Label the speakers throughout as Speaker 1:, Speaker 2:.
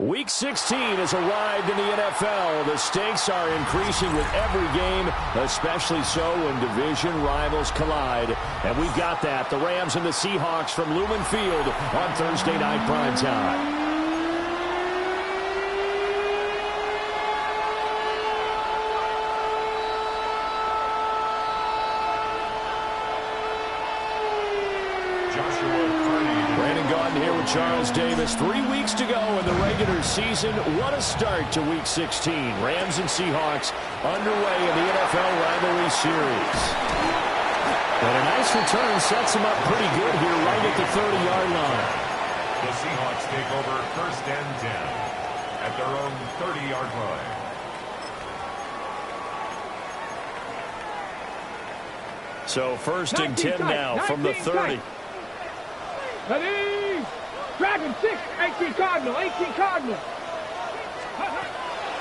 Speaker 1: Week 16 has arrived in the NFL. The stakes are increasing with every game, especially so when division rivals collide. And we've got that. The Rams and the Seahawks from Lumen Field on Thursday night primetime. Charles Davis, 3 weeks to go in the regular season. What a start to Week 16. Rams and Seahawks underway in the NFL rivalry series. And a nice return sets them up pretty good here right at the 30-yard line.
Speaker 2: The Seahawks take over 1st and 10 at their own 30-yard line.
Speaker 1: So 1st and 10 now from the 30.
Speaker 3: Dragon 6, 18 Cardinal, 18 Cardinal.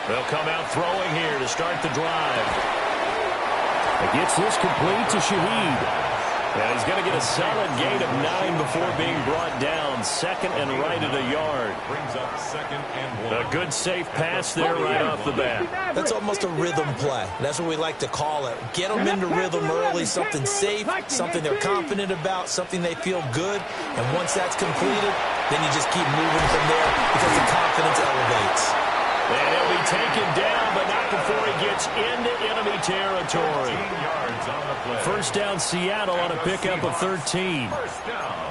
Speaker 1: They'll come out throwing here to start the drive. It gets this complete to Shaheed. And he's going to get a solid gain of 9 before being brought down. 2nd and right at a yard.
Speaker 2: Brings up 2nd and 1.
Speaker 1: A good safe pass there right off the bat.
Speaker 4: That's almost a rhythm play. That's what we like to call it. Get them into rhythm early, something safe, something they're confident about, something they feel good. And once that's completed, then you just keep moving from there because the confidence elevates.
Speaker 1: And he'll be taken down, but not before he gets into enemy territory.
Speaker 2: 13 yards on the play.
Speaker 1: 1st down Seattle on a pickup of 13.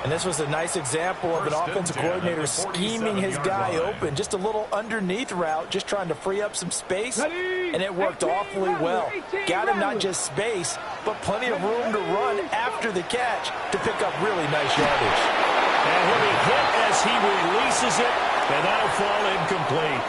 Speaker 4: And this was a nice example of an offensive coordinator scheming his guy open. Just a little underneath route, just trying to free up some space. And it worked awfully well. Got him not just space, but plenty of room to run after the catch to pick up really nice yardage.
Speaker 1: And he'll be hit as he releases it, and that'll fall incomplete.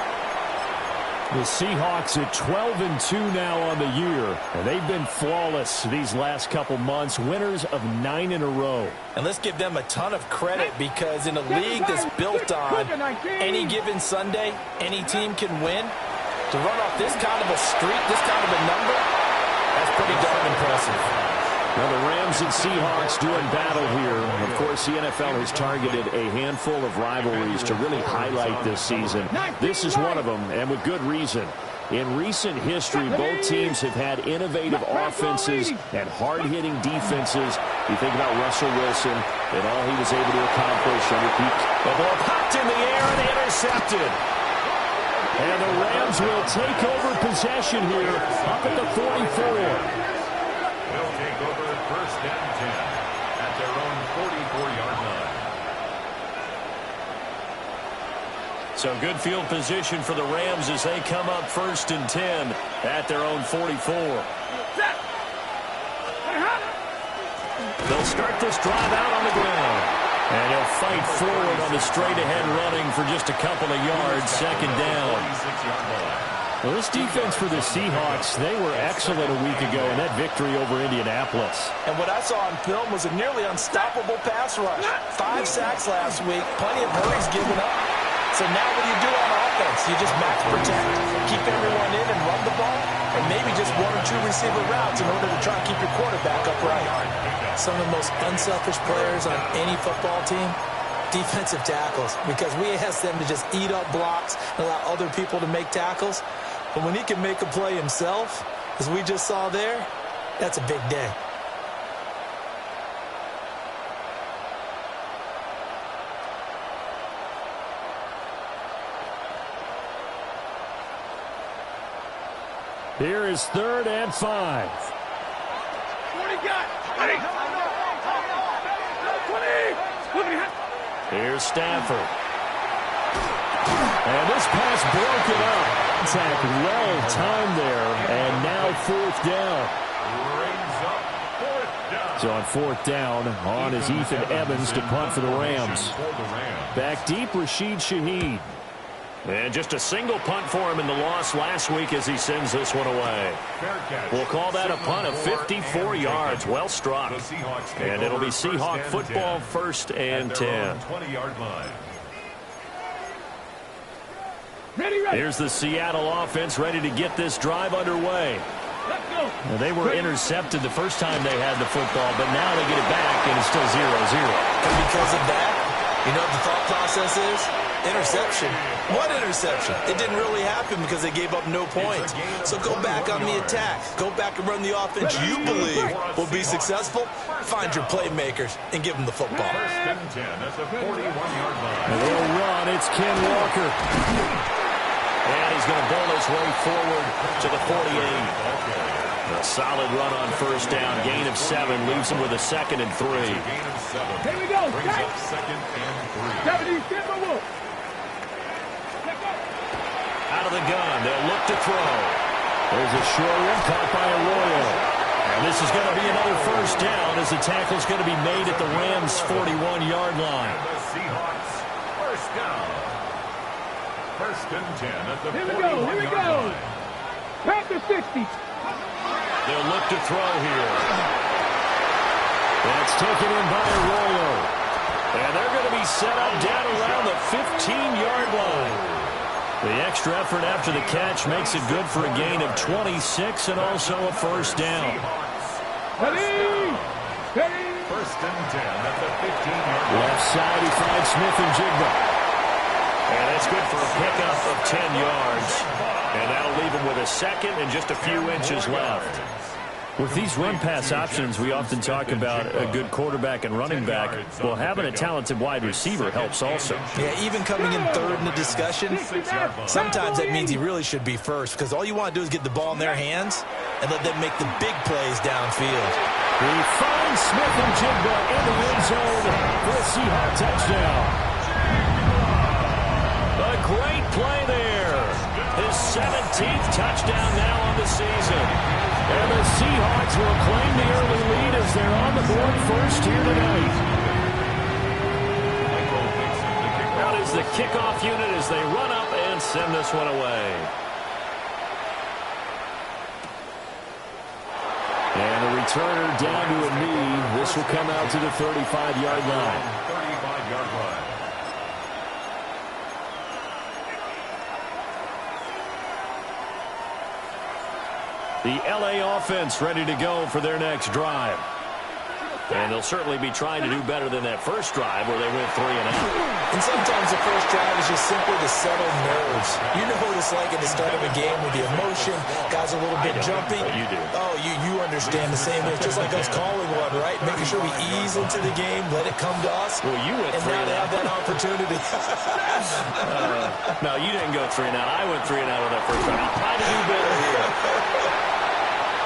Speaker 1: The Seahawks at 12-2 now on the year, and they've been flawless these last couple months, winners of 9 in a row.
Speaker 4: And let's give them a ton of credit because in a league that's built on any given Sunday, any team can win, to run off this kind of a streak, this kind of a number, that's pretty darn impressive.
Speaker 1: Now the Rams and Seahawks doing battle here. Of course, the NFL has targeted a handful of rivalries to really highlight this season. This is one of them, and with good reason. In recent history, both teams have had innovative offenses and hard-hitting defenses. You think about Russell Wilson and all he was able to accomplish. The ball popped in the air and intercepted. And the Rams will take over possession here up at the 44.
Speaker 2: They'll take over 1st and 10 at their own 44-yard line.
Speaker 1: So good field position for the Rams as they come up 1st and 10 at their own 44. They'll start this drive out on the ground. And he'll fight forward on the straight-ahead running for just a couple of yards, 2nd down.
Speaker 2: 46-yard line.
Speaker 1: Well, this defense for the Seahawks, they were excellent a week ago in that victory over Indianapolis.
Speaker 4: And what I saw on film was a nearly unstoppable pass rush. 5 sacks last week, plenty of hurries given up. So now what do you do on offense? You just max protect, keep everyone in and run the ball, and maybe just 1 or 2 receiver routes in order to try and keep your quarterback upright. Some of the most unselfish players on any football team, defensive tackles, because we ask them to just eat up blocks and allow other people to make tackles. But when he can make a play himself, as we just saw there, that's a big day.
Speaker 1: Here is 3rd and 5. Here's Stafford. And this pass broken up. Attack well timed there, and now 4th down. So on 4th down, on is Ethan Evans to punt for the Rams. Back deep, Rashid Shaheed. And just a single punt for him in the loss last week as he sends this one away. We'll call that a punt of 54 yards. Well struck. And it'll be Seahawk football 1st and 10.
Speaker 2: 20-yard line.
Speaker 1: Here's the Seattle offense ready to get this drive underway. Now, they were intercepted the first time they had the football, but now they get it back, and it's still 0-0.
Speaker 4: And because of that, you know what the thought process is? Interception? What interception? It didn't really happen because they gave up no points. So go back on the attack. Go back and run the offense you believe will be successful. Find your playmakers and give them the football.
Speaker 2: First and 10 at the 41-yard line.
Speaker 1: A little run. It's Ken Walker. And he's going to bowl his way forward to the 48. A solid run on first down. Gain of 7 leaves him with a 2nd and 3.
Speaker 2: Gain of 7.
Speaker 3: Here we go.
Speaker 2: Brings up 2nd and 3.
Speaker 1: Out of the gun. They'll look to throw. There's a short one caught by Arroyo. And this is going to be another first down as the tackle's going to be made at the Rams' 41-yard line.
Speaker 2: And the Seahawks, first down. First and 10 at the 41-yard line.
Speaker 3: Panther 60.
Speaker 1: They'll look to throw here. That's taken in by Arroyo. And they're going to be set up down around the 15-yard line. The extra effort after the catch makes it good for a gain of 26 and also a first down.
Speaker 2: First and 10 at the 15-yard line.
Speaker 1: Left side, he finds Smith and Jigba. And that's good for a pickup of 10 yards. And that'll leave him with a 2nd and just a few inches left. With these run-pass options, we often talk about a good quarterback and running back. Well, having a talented wide receiver helps also.
Speaker 4: Yeah, even coming in third in the discussion, sometimes that means he really should be first because all you want to do is get the ball in their hands and let them make the big plays downfield.
Speaker 1: He finds Smith and Jigba in the end zone for a Seahawks touchdown. A great play there. His 17th touchdown now on the season. And the Seahawks will claim the early lead as they're on the board first here tonight. Out is the kickoff unit as they run up and send this one away. And the returner down to a knee. This will come out to the 35-yard line.
Speaker 2: 35-yard line.
Speaker 1: The L.A. offense ready to go for their next drive. And they'll certainly be trying to do better than that first drive where they went 3 and out.
Speaker 4: And sometimes the first drive is just simply to settle nerves. You know what it's like at the start of a game with the emotion, guys a little bit jumpy.
Speaker 1: You do.
Speaker 4: Oh, you understand the same way. It's just like us calling one, right? Making sure we ease into the game, let it come to us.
Speaker 1: Well, you went 3
Speaker 4: and
Speaker 1: and
Speaker 4: now
Speaker 1: out.
Speaker 4: they have that opportunity.
Speaker 1: No, you didn't go 3 and out. I went 3 and out on that first drive. I'll try to do better here.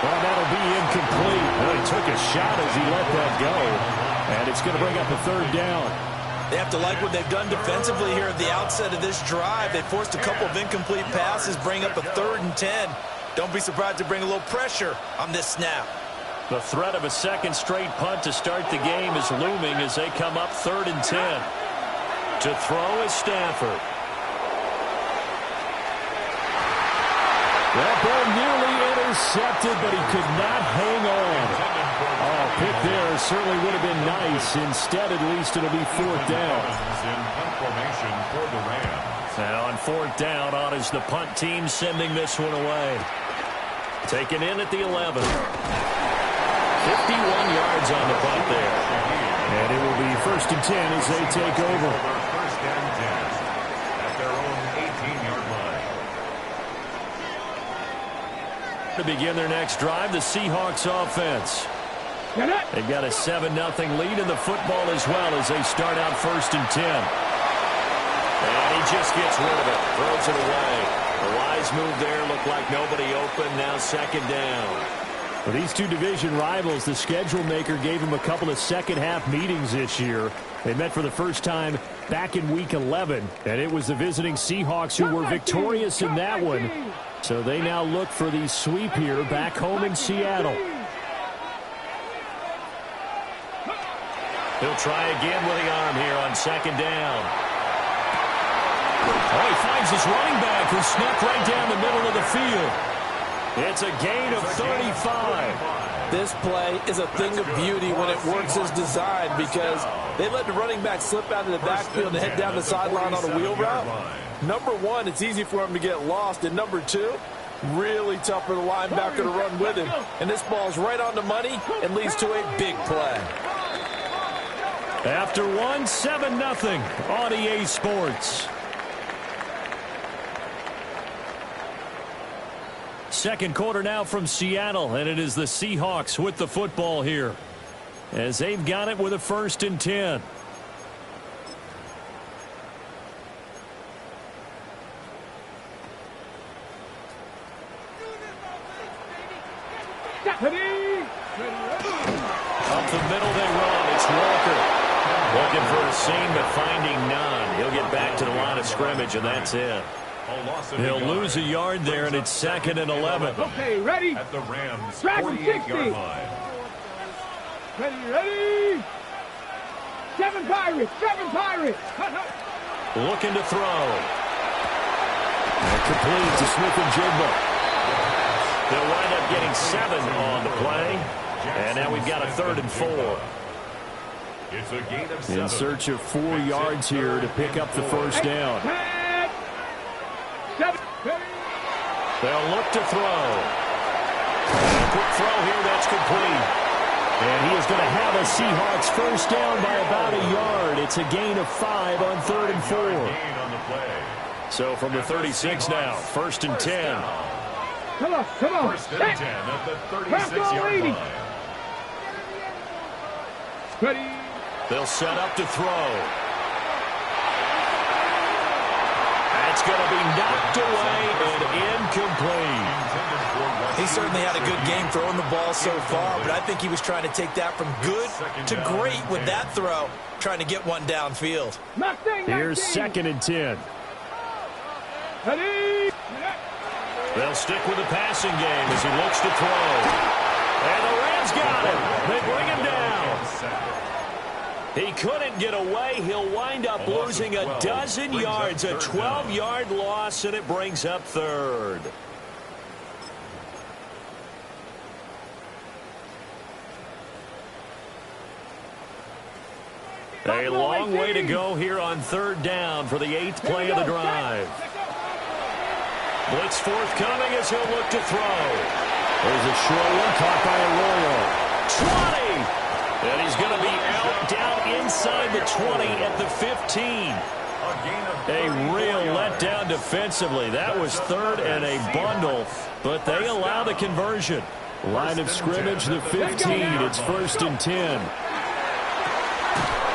Speaker 1: Well, that'll be incomplete. Well, he took a shot as he let that go. And it's going to bring up a 3rd down.
Speaker 4: They have to like what they've done defensively here at the outset of this drive. They forced a couple of incomplete passes, bring up a 3rd and 10. Don't be surprised to bring a little pressure on this snap.
Speaker 1: The threat of a 2nd straight punt to start the game is looming as they come up 3rd and 10. To throw is Stafford. That ball nearly intercepted, but he could not hang on. Oh, pick there certainly would have been nice. Instead, at least it'll be 4th down. Now on 4th down, on is the punt team sending this one away. Taken in at the 11. 51 yards on the punt there. And it will be 1st and 10 as they take over.
Speaker 2: First and 10 at their own 18-yard line.
Speaker 1: To begin their next drive, the Seahawks offense. They've got a 7-0 lead in the football as well as they start out 1st and 10. And he just gets rid of it, throws it away. A wise move there, looked like nobody open, now 2nd down. For these two division rivals, the schedule maker gave them a couple of second-half meetings this year. They met for the first time back in Week 11, and it was the visiting Seahawks who were victorious in that one. So they now look for the sweep here back home in Seattle. He'll try again with the arm here on 2nd down. Oh, he finds his running back who snuck right down the middle of the field. It's a gain of 35.
Speaker 4: This play is a thing of beauty when it works as designed because they let the running back slip out of the backfield and head down the sideline on a wheel route. Number one, it's easy for him to get lost. And number two, really tough for the linebacker to run with him. And this ball's right on the money and leads to a big play.
Speaker 1: After one, 7-0 on EA Sports. second quarter now from Seattle, and it is the Seahawks with the football here as they've got it with a 1st and 10. Up the middle they run. It's Walker. Looking for a seam, but finding none. He'll get back to the line of scrimmage, and that's it. He'll lose a yard there, and it's 2nd and 11.
Speaker 3: Okay, ready?
Speaker 2: At the Rams'
Speaker 3: Drag him 60.
Speaker 2: 48-yard line.
Speaker 3: Ready? 7 Pirates, 7 Pirates.
Speaker 1: Looking to throw. And complete to Smith-Njigba. They'll wind up getting 7 on the play. And now we've got a 3rd and 4.
Speaker 2: It's a gain of 7.
Speaker 1: In search of 4 yards here to pick up the first down. They'll look to throw. And a quick throw here, that's complete. And he is going to have a Seahawks first down by about a yard. It's a gain of 5 on 3rd and 4. So from the 36 now, 1st and 10.
Speaker 3: Come on, come on.
Speaker 2: 1st and 10 at the 36-yard line.
Speaker 3: Ready?
Speaker 1: They'll set up to throw. That's going to be knocked away and incomplete.
Speaker 4: He certainly had a good game throwing the ball so far, but I think he was trying to take that from good to great with that throw, trying to get one downfield.
Speaker 1: Here's 2nd and 10.
Speaker 3: Ready?
Speaker 1: They'll stick with the passing game as he looks to throw. And the Rams got him. They bring him down. He couldn't get away. He'll wind up losing a dozen yards, a 12-yard loss, and it brings up 3rd. A long way to go here on 3rd down for the 8th play of the drive. Blitz forthcoming as he'll look to throw. There's a short one caught by Arroyo. 20! And he's going to be out down inside the 20 at the 15. A real letdown defensively. That was 3rd and a bundle, but they allow the conversion. Line of scrimmage, the 15. It's 1st and 10.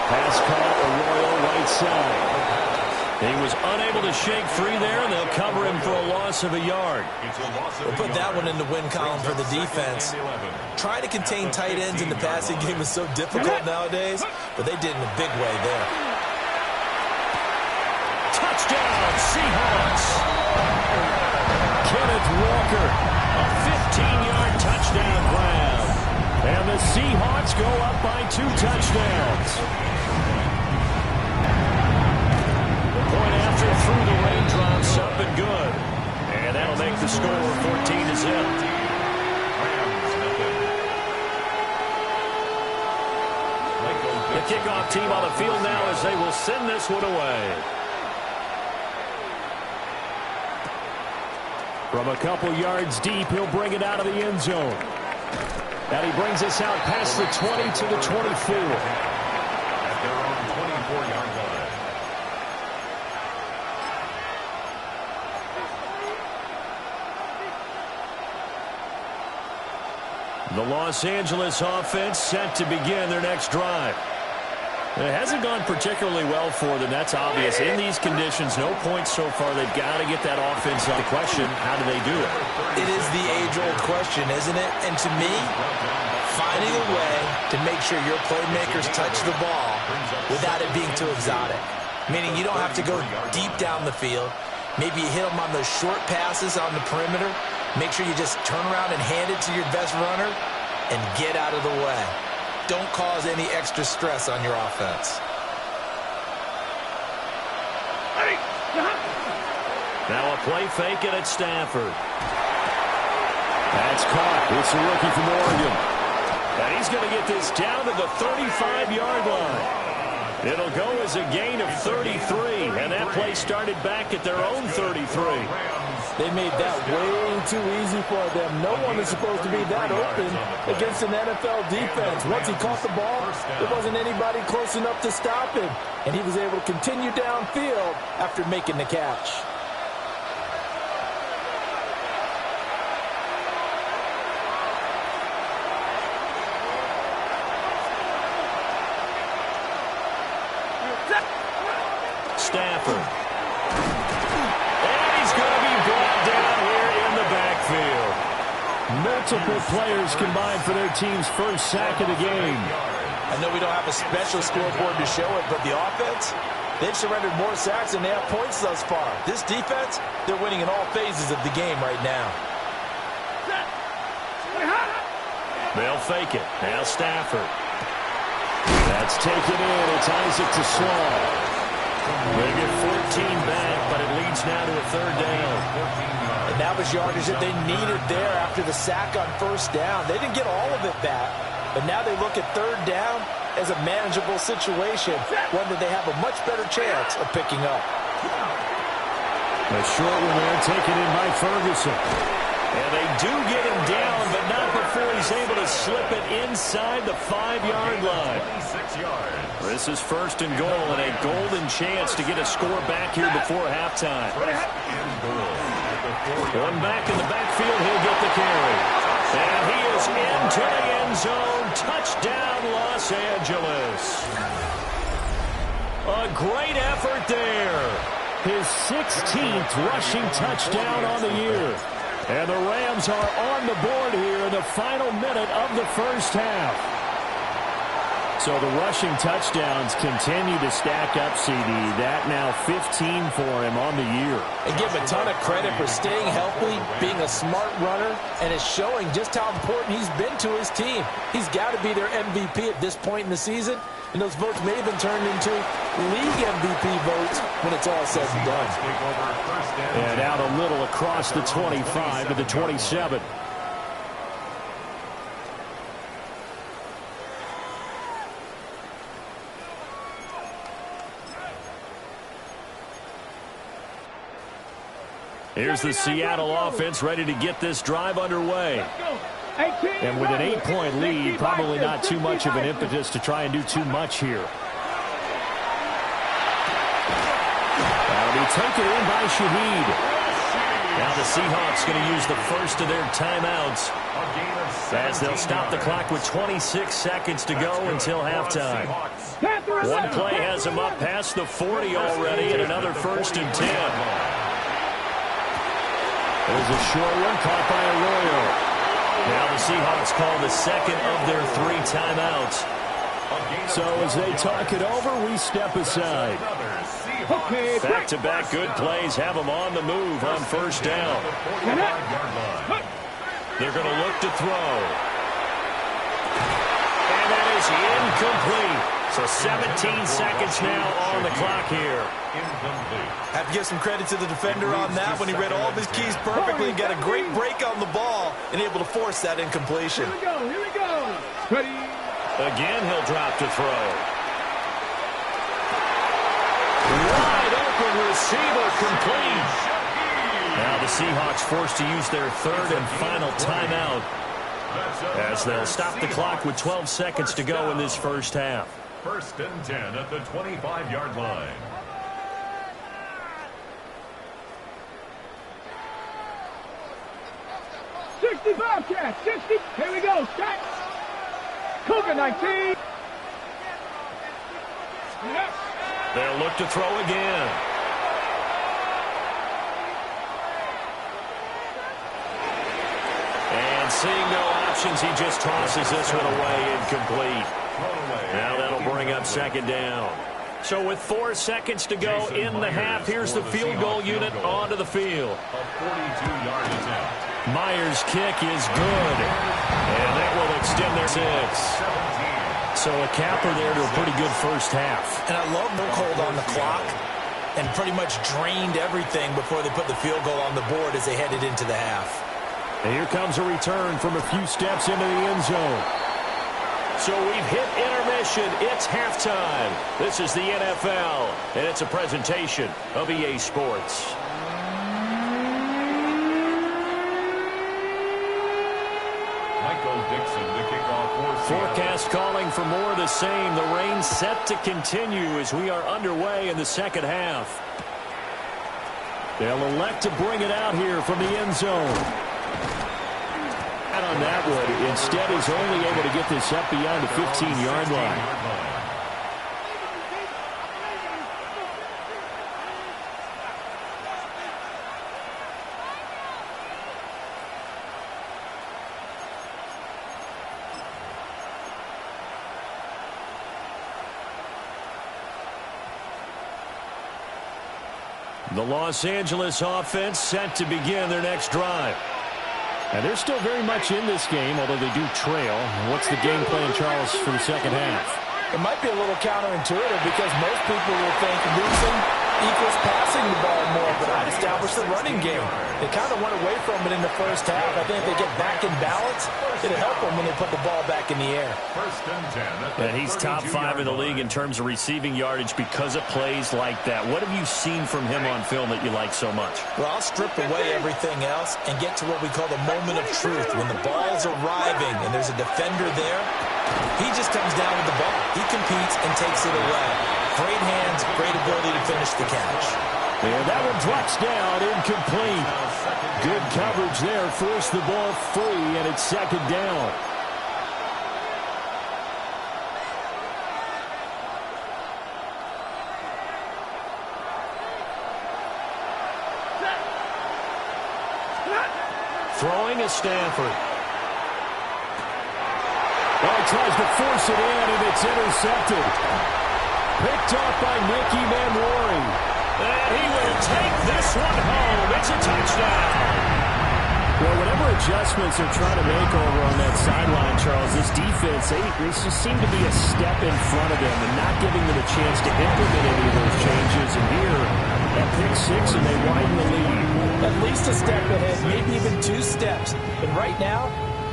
Speaker 1: Pass caught, Arroyo right side. He was unable to shake free there, and they'll cover him for a loss of a yard.
Speaker 4: We'll put that one in the win column for the defense. Trying to contain tight ends in the passing game is so difficult nowadays, but they did in a big way there.
Speaker 1: Touchdown, Seahawks! Kenneth Walker, a 15-yard touchdown grab. And the Seahawks go up by 2 touchdowns. Point after through the raindrops, up and good. And that'll make the score 14-0. The kickoff team on the field now as they will send this one away. From a couple yards deep, he'll bring it out of the end zone. And he brings us out past the 20 to the 24.
Speaker 2: At their own 24-yard line.
Speaker 1: The Los Angeles offense set to begin their next drive. It hasn't gone particularly well for them. That's obvious. In these conditions, no points so far. They've got to get that offense on. The question, how do they do it?
Speaker 4: It is the age-old question, isn't it? And to me, finding a way to make sure your playmakers touch the ball without it being too exotic. Meaning you don't have to go deep down the field. Maybe you hit them on those short passes on the perimeter. Make sure you just turn around and hand it to your best runner and get out of the way. Don't cause any extra stress on your offense.
Speaker 1: Now a play fake it at Stafford. That's caught. It's a rookie from Oregon. And he's going to get this down to the 35-yard line. It'll go as a gain of 33, and that play started back at their own 33.
Speaker 5: They made that way too easy for them. No one is supposed to be that open against an NFL defense. Once he caught the ball, there wasn't anybody close enough to stop him, and he was able to continue downfield after making the catch.
Speaker 1: Stafford. And he's going to be brought down here in the backfield. Multiple players combined for their team's first sack of the game.
Speaker 4: I know we don't have a special scoreboard to show it, but the offense, they've surrendered more sacks than they have points thus far. This defense, they're winning in all phases of the game right now.
Speaker 1: They'll fake it. Now Stafford. That's taken in. It's Isaac to Slaw. They get 14 back, but it leads now to a third down.
Speaker 4: And that was yardage that they needed there after the sack on first down. They didn't get all of it back, but now they look at third down as a manageable situation, one that they have a much better chance of picking up.
Speaker 1: A short one there taken in by Ferguson. And they do get him down, but not before he's able to slip it inside the 5-yard line.
Speaker 2: 26 yards.
Speaker 1: This is first and goal, and a golden chance to get a score back here before halftime. One back in the backfield, he'll get the carry. And he is into the end zone. Touchdown, Los Angeles. A great effort there. His 16th rushing touchdown on the year. And the Rams are on the board here in the final minute of the first half. So the rushing touchdowns continue to stack up, CD. That now 15 for him on the year.
Speaker 4: And give him a ton of credit for staying healthy, being a smart runner, and it's showing just how important he's been to his team. He's got to be their MVP at this point in the season, and those votes may have been turned into league MVP votes when it's all said and done.
Speaker 1: And out a little across the 25 to the 27. Here's the Seattle offense ready to get this drive underway. And with an 8-point lead, probably not too much of an impetus to try and do too much here. That'll be taken in by Shaheed. Now the Seahawks going to use the first of their timeouts as they'll stop the clock with 26 seconds to go until halftime. One play has them up past the 40 already, and another first and 10. There's a short one caught by Arroyo. Now the Seahawks call the second of their 3 timeouts. So as they talk it over, we step aside. Back-to-back good plays have them on the move on first down. They're going to look to throw. And that is incomplete. So 17 seconds now on the clock here.
Speaker 4: Have to give some credit to the defender on that when he read all of his keys perfectly and got a great break on the ball and able to force that incompletion.
Speaker 3: Here we go. Ready?
Speaker 1: Again, he'll drop to throw. Wide open receiver complete. Now the Seahawks forced to use their third and final timeout as they'll stop the clock with 12 seconds to go in this first half.
Speaker 2: First and 10 at the 25-yard line.
Speaker 3: Bobcat, 60. Here we go. Set. Cougar 19.
Speaker 1: They'll look to throw again. And seeing no options, he just tosses this one away, incomplete. Now that'll bring up second down. So with 4 seconds to go in the half, here's the field goal unit onto the field.
Speaker 2: A 42-yard attempt.
Speaker 1: Myers' kick is good. And that will extend their 6. So a capper there to a pretty good first half.
Speaker 4: And I love no hold on the clock and pretty much drained everything before they put the field goal on the board as they headed into the half.
Speaker 1: And here comes a return from a few steps into the end zone. So we've hit intermission. It's halftime. This is the NFL, and it's a presentation of EA Sports. Forecast calling for more of the same. The rain set to continue as we are underway in the second half. They'll elect to bring it out here from the end zone. And on that one, instead is only able to get this up beyond the 15-yard line. The Los Angeles offense set to begin their next drive. And they're still very much in this game, although they do trail. What's the game plan, Charles, for the second half?
Speaker 5: It might be a little counterintuitive because most people will think losing equals passing the ball more, but I'd establish the running game. They kind of went away from it in the first half. I think if they get back in balance, it'll help them when they put the ball back in the air.
Speaker 1: And he's top 5 in the league in terms of receiving yardage because of plays like that. What have you seen from him on film that you like so much?
Speaker 5: Well, I'll strip away everything else and get to what we call the moment of truth. When the ball's arriving and there's a defender there, he just comes down with the ball. He competes and takes it away. Great hands, great ability to finish the catch.
Speaker 1: And that one drops down, incomplete. Good coverage there, forced the ball free, and it's second down. Throwing is Stafford. Oh, tries to force it in, and it's intercepted. Picked off by Nicky Manwari. And he will take this one home. It's a touchdown. Well, whatever adjustments they're trying to make over on that sideline, Charles, this defense, they just seem to be a step in front of them and not giving them a chance to implement any of those changes. And here, that pick 6, and they widen the lead.
Speaker 5: At least a step ahead, maybe even 2 steps. And right now,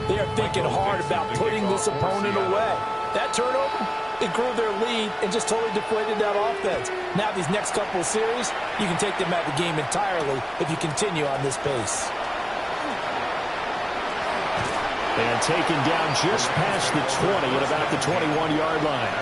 Speaker 5: they are thinking hard about putting this opponent away. That turnover, it grew their lead and just totally deflated that offense. Now these next couple of series, you can take them out of the game entirely if you continue on this pace.
Speaker 1: And taken down just past the 20 at about the 21-yard line.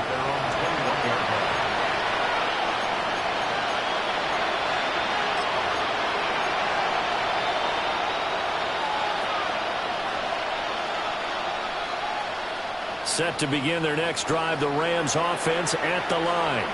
Speaker 1: Set to begin their next drive, the Rams offense at the line.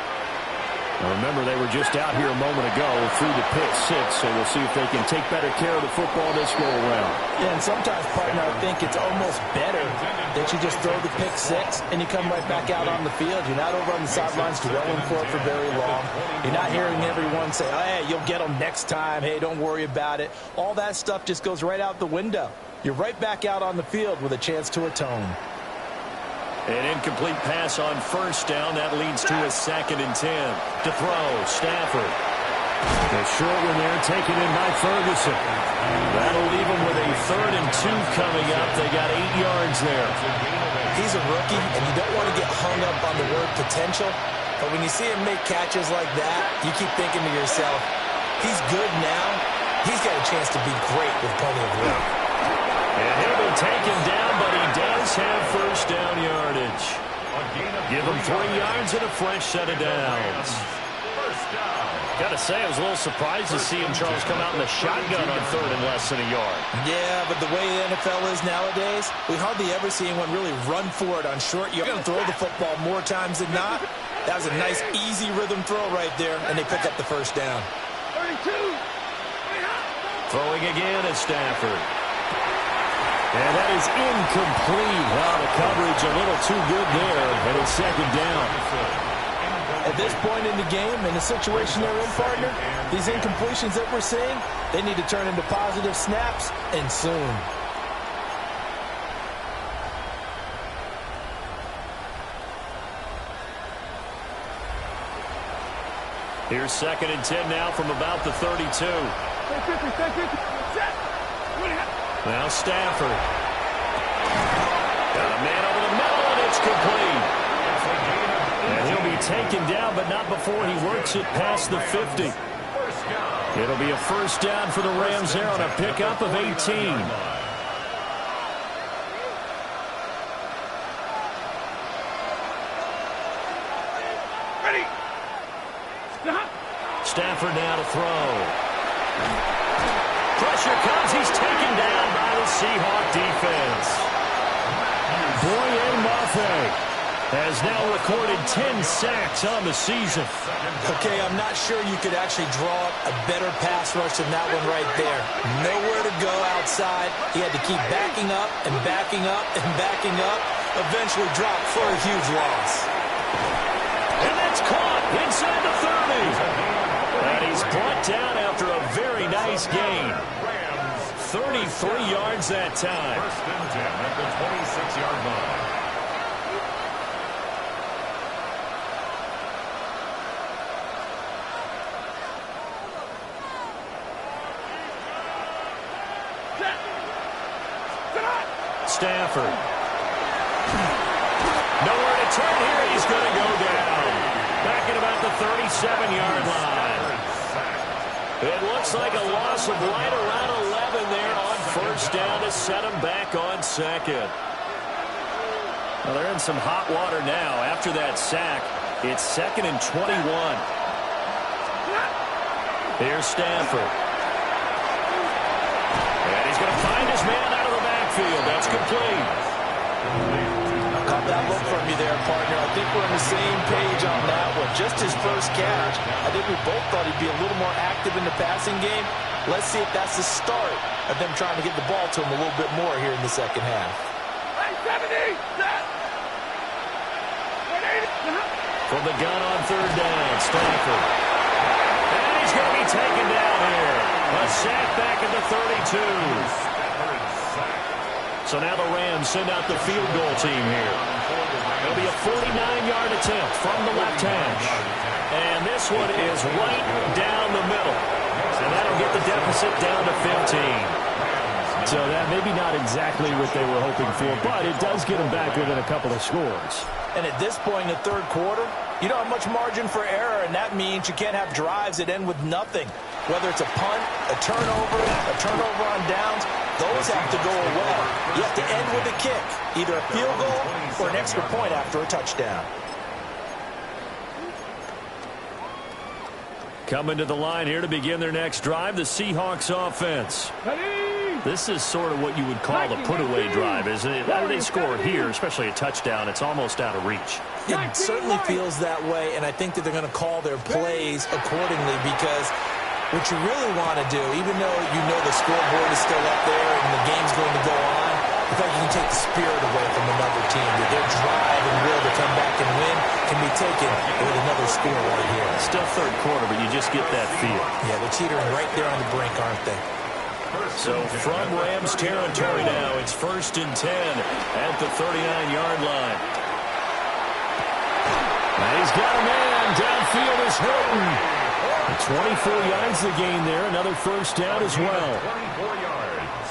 Speaker 1: Now remember, they were just out here a moment ago through the pick 6, so we'll see if they can take better care of the football this go-around.
Speaker 5: Yeah, and sometimes, partner, I think it's almost better that you just throw the pick 6 and you come right back out on the field. You're not over on the sidelines dwelling for it for very long. You're not hearing everyone say, oh, hey, you'll get them next time. Hey, don't worry about it. All that stuff just goes right out the window. You're right back out on the field with a chance to atone.
Speaker 1: An incomplete pass on first down. That leads to a 2nd and 10. To throw, Stafford. A short one there, taken in by Ferguson. That'll leave them with a 3rd and 2 coming up. They got 8 yards there.
Speaker 5: He's a rookie, and you don't want to get hung up on the word potential. But when you see him make catches like that, you keep thinking to yourself, he's good now. He's got a chance to be great with plenty of work.
Speaker 1: And he'll be taken down, but he does have first down yardage. Give him 3 yards and a fresh set of downs. Got to say, I was a little surprised to see him, Charles, come out in the shotgun on 3rd and less than a yard.
Speaker 5: Yeah, but the way the NFL is nowadays, we hardly ever see anyone really run for it on short. You're going to throw the football more times than not. That was a nice, easy rhythm throw right there, and they pick up the first down.
Speaker 3: 32.
Speaker 1: Throwing again is Stafford. And that is incomplete. Wow, the coverage a little too good there, and it's 2nd down.
Speaker 5: At this point in the game, in the situation they're in, partner, these incompletions that we're seeing, they need to turn into positive snaps, and soon.
Speaker 1: Here's 2nd and 10 now from about the 32. Now Stafford. Got a man over the middle, and it's complete. And he'll be taken down, but not before he works it past the 50. It'll be a first down for the Rams there on a pickup of 18.
Speaker 3: Ready. Stop.
Speaker 1: Stafford now to throw. Pressure comes. He's taken down by the Seahawk defense. Boye Mafe has now recorded 10 sacks on the season.
Speaker 5: Okay, I'm not sure you could actually draw up a better pass rush than that one right there. Nowhere to go outside. He had to keep backing up and backing up and backing up. Eventually dropped for a huge loss.
Speaker 1: And that's caught inside the 30. And he's brought down nice gain. 33 yards that time.
Speaker 2: First and 10 at the 26-yard line.
Speaker 1: Stafford. Nowhere to turn here. He's going to go down. Back at about the 37-yard line. It looks like a loss of right around 11 there on first down to set him back on second. Well, they're in some hot water now. After that sack, it's 2nd and 21. Here's Stafford. And he's going to find his man out of the backfield. That's complete.
Speaker 4: Caught that look from you there, partner. I think we're on the same page on that one. Just his first catch. I think we both thought he'd be a little more active in the passing game. Let's see if that's the start of them trying to get the ball to him a little bit more here in the second half.
Speaker 1: From the gun on third down, Stafford. And he's going to be taken down here. A sack back at the 32. So now the Rams send out the field goal team here. It'll be a 49-yard attempt from the left hash. And this one is right down the middle. And that'll get the deficit down to 15. So that maybe not exactly what they were hoping for, but it does get them back within a couple of scores.
Speaker 4: And at this point in the third quarter, you don't have much margin for error, and that means you can't have drives that end with nothing. Whether it's a punt, a turnover on downs, those have to go away. You have to end with a kick, either a field goal or an extra point after a touchdown.
Speaker 1: Coming to the line here to begin their next drive, the Seahawks offense. This is sort of what you would call the put-away drive, isn't it? They score here, especially a touchdown, it's almost out of reach.
Speaker 4: It certainly feels that way, and I think that they're going to call their plays accordingly because what you really want to do, even though you know the scoreboard is still up there and the game's going to go on, in fact, you can take the spirit away from another team. That their drive and will to come back and win can be taken with another score right here.
Speaker 1: Still third quarter, but you just get that feel.
Speaker 4: Yeah, they're teetering right there on the brink, aren't they?
Speaker 1: So from Rams territory now, it's 1st and 10 at the 39-yard line. Now he's got a man. Downfield is Hilton. 24 yards the gain there. Another first down as well.
Speaker 2: 24 yards.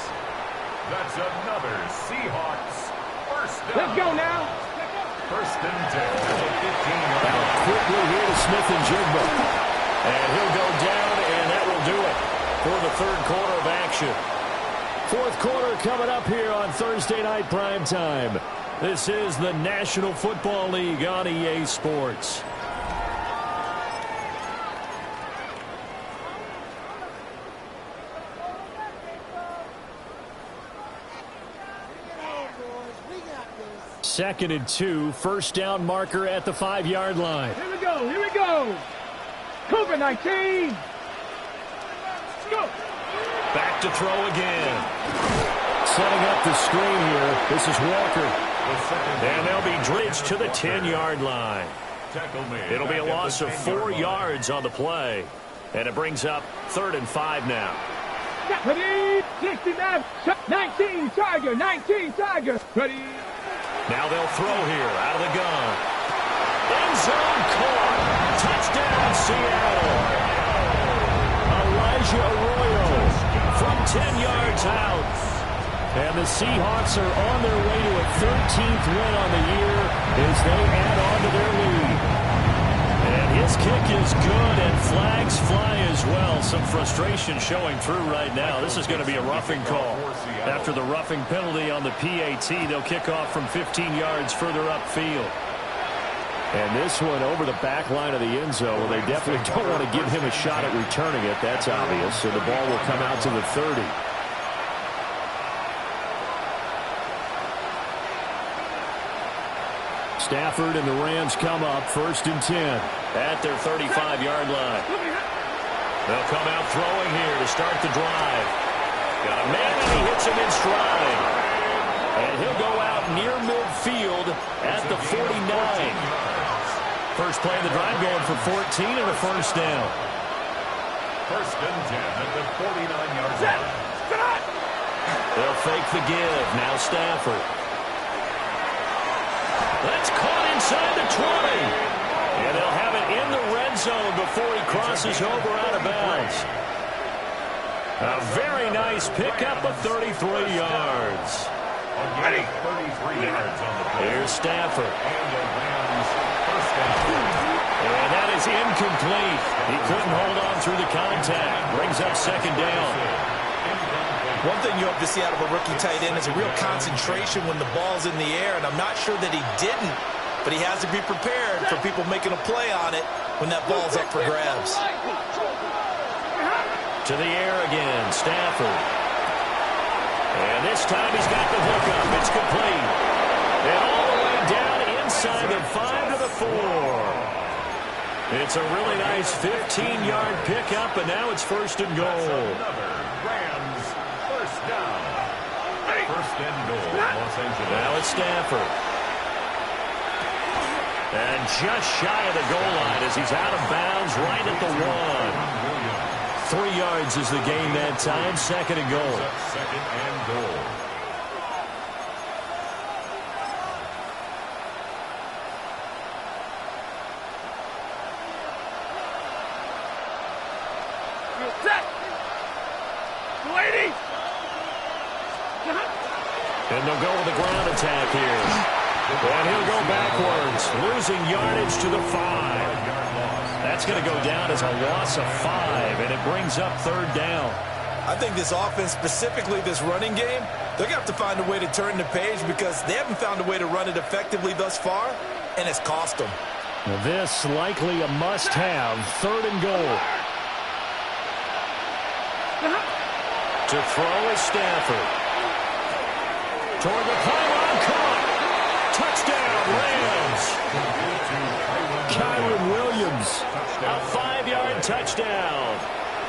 Speaker 2: That's another Seahawks first down.
Speaker 3: Let's go now.
Speaker 2: 1st and 10 at the 15-yard line.
Speaker 1: Quickly here to Smith-Njigba. And he'll go down, and that will do it for the third quarter of action. Fourth quarter coming up here on Thursday Night Primetime. This is the National Football League on EA Sports. Second and 2, first down marker at the 5-yard line.
Speaker 3: Here we go, here we go. Cougar 19. Go.
Speaker 1: Back to throw again. Setting up the screen here. This is Walker. And they'll be bridged to the 10-yard line. It'll be a loss of 4 yards on the play. And it brings up 3rd and 5 now.
Speaker 3: 69, 19, Tiger, 19, Tiger. Ready.
Speaker 1: Now they'll throw here out of the gun. End zone caught. Touchdown, Seattle. Elijah Arroyo from 10 yards out. And the Seahawks are on their way to a 13th win on the year as they add on to their lead. And his kick is good, and flags fly as well. Some frustration showing through right now. This is going to be a roughing call. After the roughing penalty on the PAT, they'll kick off from 15 yards further upfield. And this one over the back line of the end zone. Well, they definitely don't want to give him a shot at returning it. That's obvious. So the ball will come out to the 30. Stafford and the Rams come up 1st and 10 at their 35-yard line. They'll come out throwing here to start the drive. Got a man, and he hits him in stride. And he'll go out near midfield at the 49. First play of the drive going for 14 and a first down.
Speaker 2: First and 10 at the 49-yard line.
Speaker 1: They'll fake the give. Now Stafford. That's caught inside the 20. And they'll have it in the red zone before he crosses over out of bounds. A very nice pickup of 33 yards.
Speaker 2: Ready. 33 yards on the play.
Speaker 1: Here's Stafford.
Speaker 2: And the Rams first down.
Speaker 1: And that is incomplete. He couldn't hold on through the contact. Brings up second down.
Speaker 4: One thing you hope to see out of a rookie tight end is a real concentration when the ball's in the air, and I'm not sure that he didn't, but he has to be prepared for people making a play on it when that ball's up for grabs.
Speaker 1: To the air again, Stafford. And this time he's got the hook up. It's complete. And all the way down inside the 5 to the 4. It's a really nice 15-yard pickup, and now it's first and goal.
Speaker 2: Another Rams first down. First and goal, Los Angeles.
Speaker 1: Now it's Stafford. And just shy of the goal line as he's out of bounds right at the 1. 3 yards is the gain that time. Second and goal.
Speaker 2: Second and goal.
Speaker 1: And they'll go with the ground attack here. And he'll go backwards, losing yardage to the 5. That's going to go down as a loss of 5, and it brings up third down.
Speaker 4: I think this offense, specifically this running game, they're going to have to find a way to turn the page because they haven't found a way to run it effectively thus far, and it's cost them.
Speaker 1: Now this likely a must-have, third and goal. To throw is Stafford. Toward the pylon, caught. Touchdown, Rams. Kyron Williams, a 5-yard touchdown.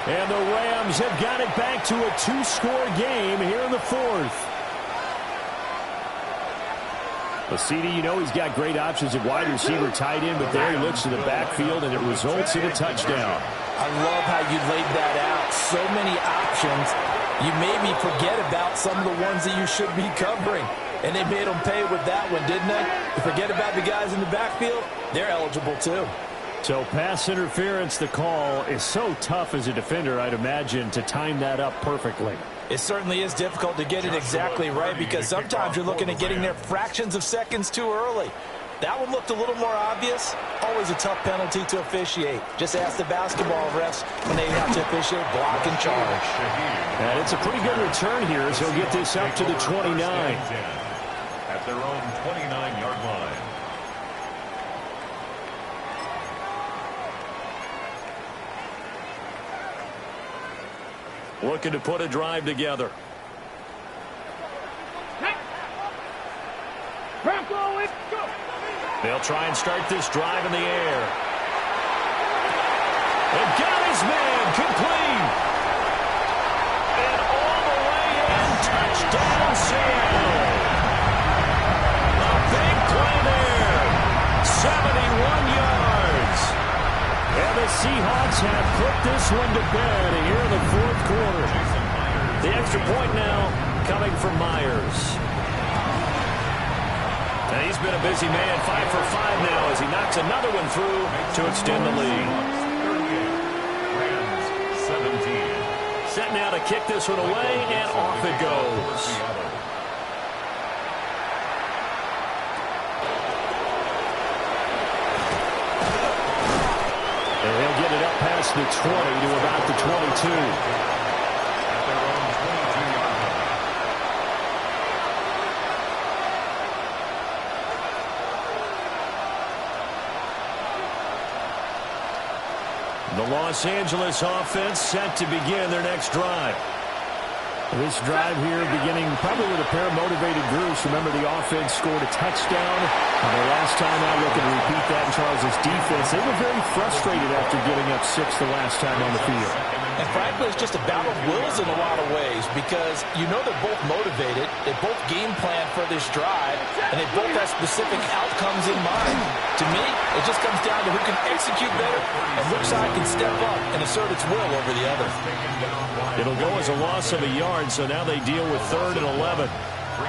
Speaker 1: And the Rams have got it back to a 2-score game here in the 4th. Well, CD, you know he's got great options at wide receiver, tight end, but there he looks to the backfield, and it results in a touchdown.
Speaker 5: I love how you laid that out. So many options. You maybe forget about some of the ones that you should be covering. And they made them pay with that one, didn't they? You forget about the guys in the backfield, they're eligible too.
Speaker 1: So pass interference, the call is so tough as a defender, I'd imagine, to time that up perfectly.
Speaker 5: It certainly is difficult to get it exactly right because sometimes you're looking at getting there fractions of seconds too early. That one looked a little more obvious. Always a tough penalty to officiate. Just ask the basketball refs when they have to officiate block and charge.
Speaker 1: And it's a pretty good return here as he'll get this up to the 29.
Speaker 2: At their own 29-yard line.
Speaker 1: Looking to put a drive together. They'll try and start this drive in the air. And got his man, complete. And all the way in, touchdown Seattle. A big play there. 71 yards. And the Seahawks have put this one to bed here in the 4th quarter. The extra point now coming from Myers. And he's been a busy man, 5 for 5 now as he knocks another one through to extend the lead.
Speaker 2: 38, Rams 17.
Speaker 1: Set now to kick this one away, and off it goes. And he'll get it up past the 20 to about the 22. The Los Angeles offense set to begin their next drive. This drive here beginning probably with a pair of motivated groups. Remember, the offense scored a touchdown. And the last time out, looking to repeat that in Charles' defense. They were very frustrated after giving up 6 the last time on the field.
Speaker 4: And frankly, it's just a battle of wills in a lot of ways because you know they're both motivated, they both game plan for this drive, and they both have specific outcomes in mind. To me, it just comes down to who can execute better and which side can step up and assert its will over the other.
Speaker 1: It'll go as a loss of a yard, so now they deal with 3rd and 11.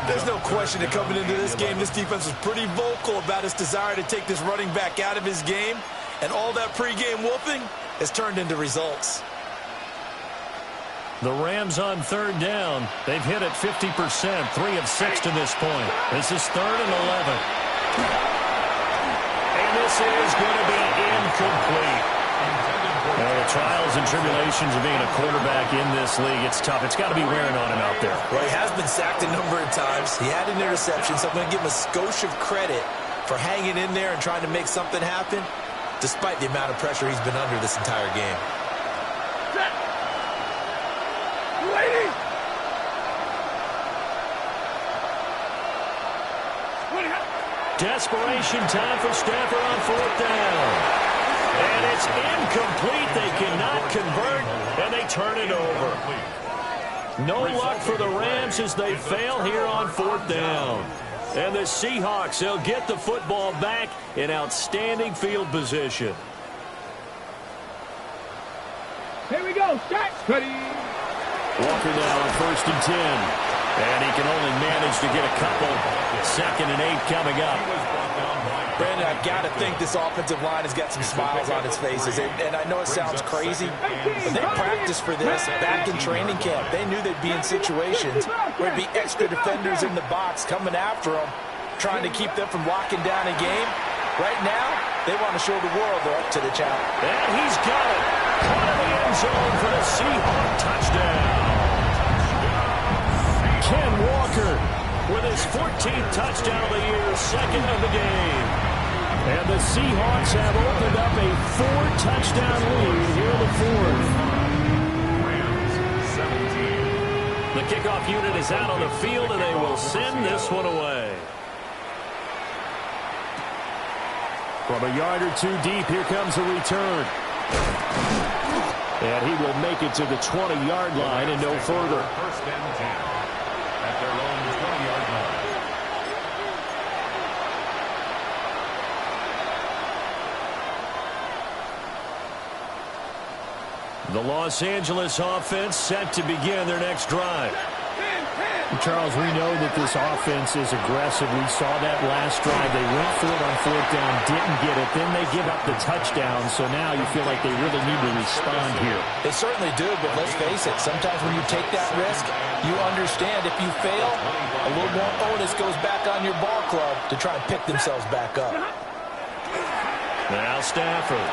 Speaker 5: There's no question that coming into this game, this defense was pretty vocal about its desire to take this running back out of his game, and all that pregame whooping has turned into results.
Speaker 1: The Rams on 3rd down. They've hit it 50%, 3 of 6 to this point. This is 3rd and 11. And this is going to be incomplete. The trials and tribulations of being a quarterback in this league, it's tough. It's got to be wearing on him out there.
Speaker 5: Well, he has been sacked a number of times. He had an interception, so I'm going to give him a skosh of credit for hanging in there and trying to make something happen, despite the amount of pressure he's been under this entire game.
Speaker 1: Desperation time for Stafford on 4th down. And it's incomplete. They cannot convert, and they turn it over. No luck for the Rams as they fail here on 4th down. And the Seahawks, they'll get the football back in outstanding field position.
Speaker 3: Here we go. Start. Ready.
Speaker 1: Walker now on 1st and 10. And he can only manage to get a couple. 2nd and 8 coming up.
Speaker 4: Brandon, I've got to think this offensive line has got some smiles on its faces. And I know it sounds crazy, but they practiced for this back in training camp. They knew they'd be in situations where there'd be extra defenders in the box coming after them, trying to keep them from locking down a game. Right now, they want to show the world they're up to the challenge.
Speaker 1: And he's got it. Caught in the end zone for the Seahawk touchdown. Ken Walker with his 14th touchdown of the year, 2nd of the game. And the Seahawks have opened up a 4-touchdown lead here in the 4th. The kickoff unit is out on the field, and they will send this one away. From a yard or 2 deep, here comes a return. And he will make it to the 20-yard line and no further.
Speaker 2: 1st and 10 at their own 20-yard line.
Speaker 1: The Los Angeles offense set to begin their next drive.
Speaker 6: Charles, we know that this offense is aggressive. We saw that last drive. They went for it on 4th down, didn't get it. Then they give up the touchdown. So now you feel like they really need to respond here.
Speaker 4: They certainly do, but let's face it. Sometimes when you take that risk, you understand if you fail, a little more onus goes back on your ball club to try and pick themselves back up.
Speaker 1: Now Stafford.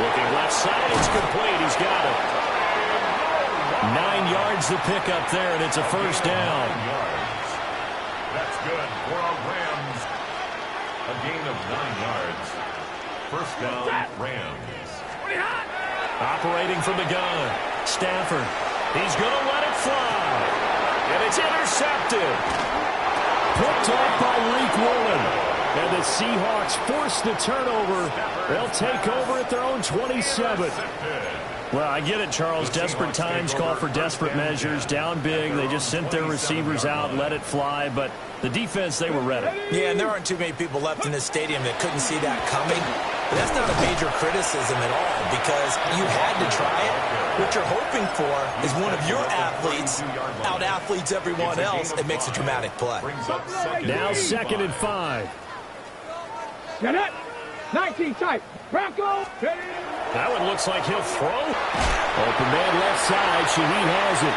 Speaker 1: Looking left side, it's complete. He's got it. 9 yards to pick up there, and it's a 1st down.
Speaker 2: That's good for a Rams. A gain of 9 yards. 1st down, Rams.
Speaker 1: Operating from the gun. Stafford. He's going to let it fly. And it's intercepted. Picked off by Reek Woolen. And the Seahawks force the turnover. They'll take over at their own 27. Well, I get it, Charles. Desperate times call for desperate measures. Down big, they just sent their receivers out, let it fly. But the defense, they were ready.
Speaker 5: Yeah, and there aren't too many people left in this stadium that couldn't see that coming. But that's not a major criticism at all because you had to try it. What you're hoping for is one of your athletes out-athletes everyone else and makes a dramatic play.
Speaker 1: Now 2nd and 5.
Speaker 3: Get it. 19 tight. Bronco.
Speaker 1: That one looks like he'll throw. Open man left side. Shaheed has it.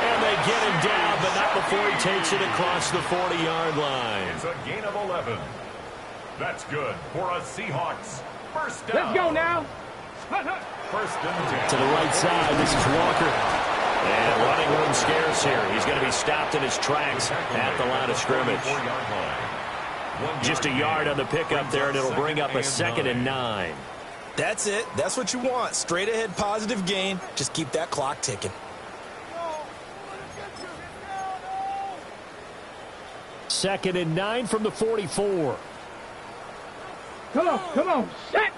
Speaker 1: And they get him down, but not before he takes it across the 40-yard line.
Speaker 2: It's a gain of 11. That's good for a Seahawks. 1st down.
Speaker 3: Let's go now.
Speaker 2: 1st and 10.
Speaker 1: To the right side, this is Walker. And running room scarce here. He's going to be stopped in his tracks at the line of scrimmage. Just a yard on the pickup there, and it'll bring up a 2nd and 9.
Speaker 5: That's it. That's what you want. Straight ahead positive gain. Just keep that clock ticking.
Speaker 1: 2nd and 9 from the 44.
Speaker 3: Come on. Set.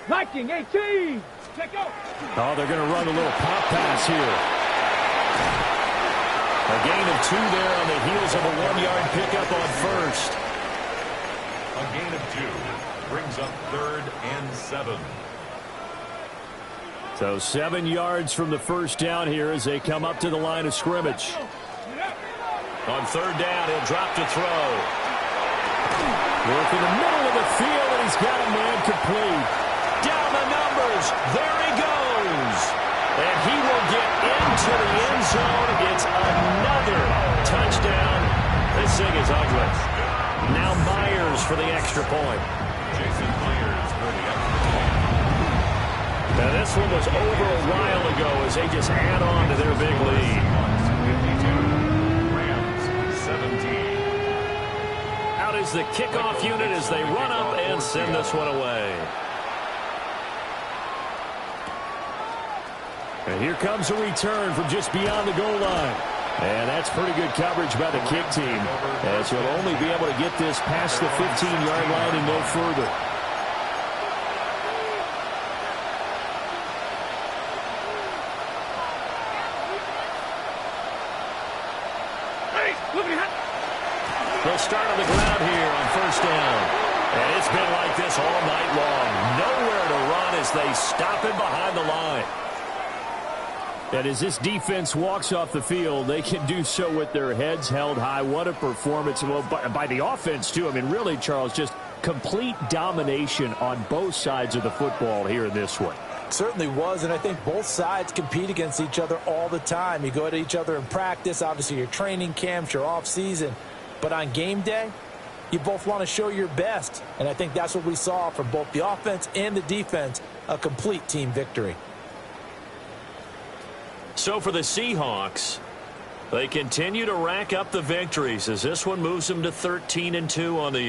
Speaker 3: Viking 18.
Speaker 1: Oh, they're going to run a little pop pass here. A gain of 2 there on the heels of a 1-yard pickup on first.
Speaker 2: A gain of 2 brings up 3rd and 7.
Speaker 1: So 7 yards from the first down here as they come up to the line of scrimmage. On 3rd down, he'll drop to throw. Work in the middle of the field, and he's got a man complete. Down the numbers. There he goes. And he will get into the end zone. It's another touchdown. This thing is ugly. Now Myers for the extra point.
Speaker 2: Jason Myers for the extra point.
Speaker 1: Now this one was over a while ago as they just add on to their big lead.
Speaker 2: 52. Rams 17.
Speaker 1: Out is the kickoff unit as they run up and send this one away. And here comes a return from just beyond the goal line. And that's pretty good coverage by the kick team, as he'll only be able to get this past the 15-yard line and no further. They'll start on the ground here on first down. And it's been like this all night long. Nowhere to run as they stop him behind the line. And as this defense walks off the field, they can do so with their heads held high. What a performance. Well, by the offense, too. I mean, really, Charles, just complete domination on both sides of the football here in this one.
Speaker 4: Certainly was, and I think both sides compete against each other all the time. You go at each other in practice, obviously your training camps, your off-season. But on game day, you both want to show your best. And I think that's what we saw from both the offense and the defense, a complete team victory.
Speaker 1: So for the Seahawks, they continue to rack up the victories as this one moves them to 13-2 on the year.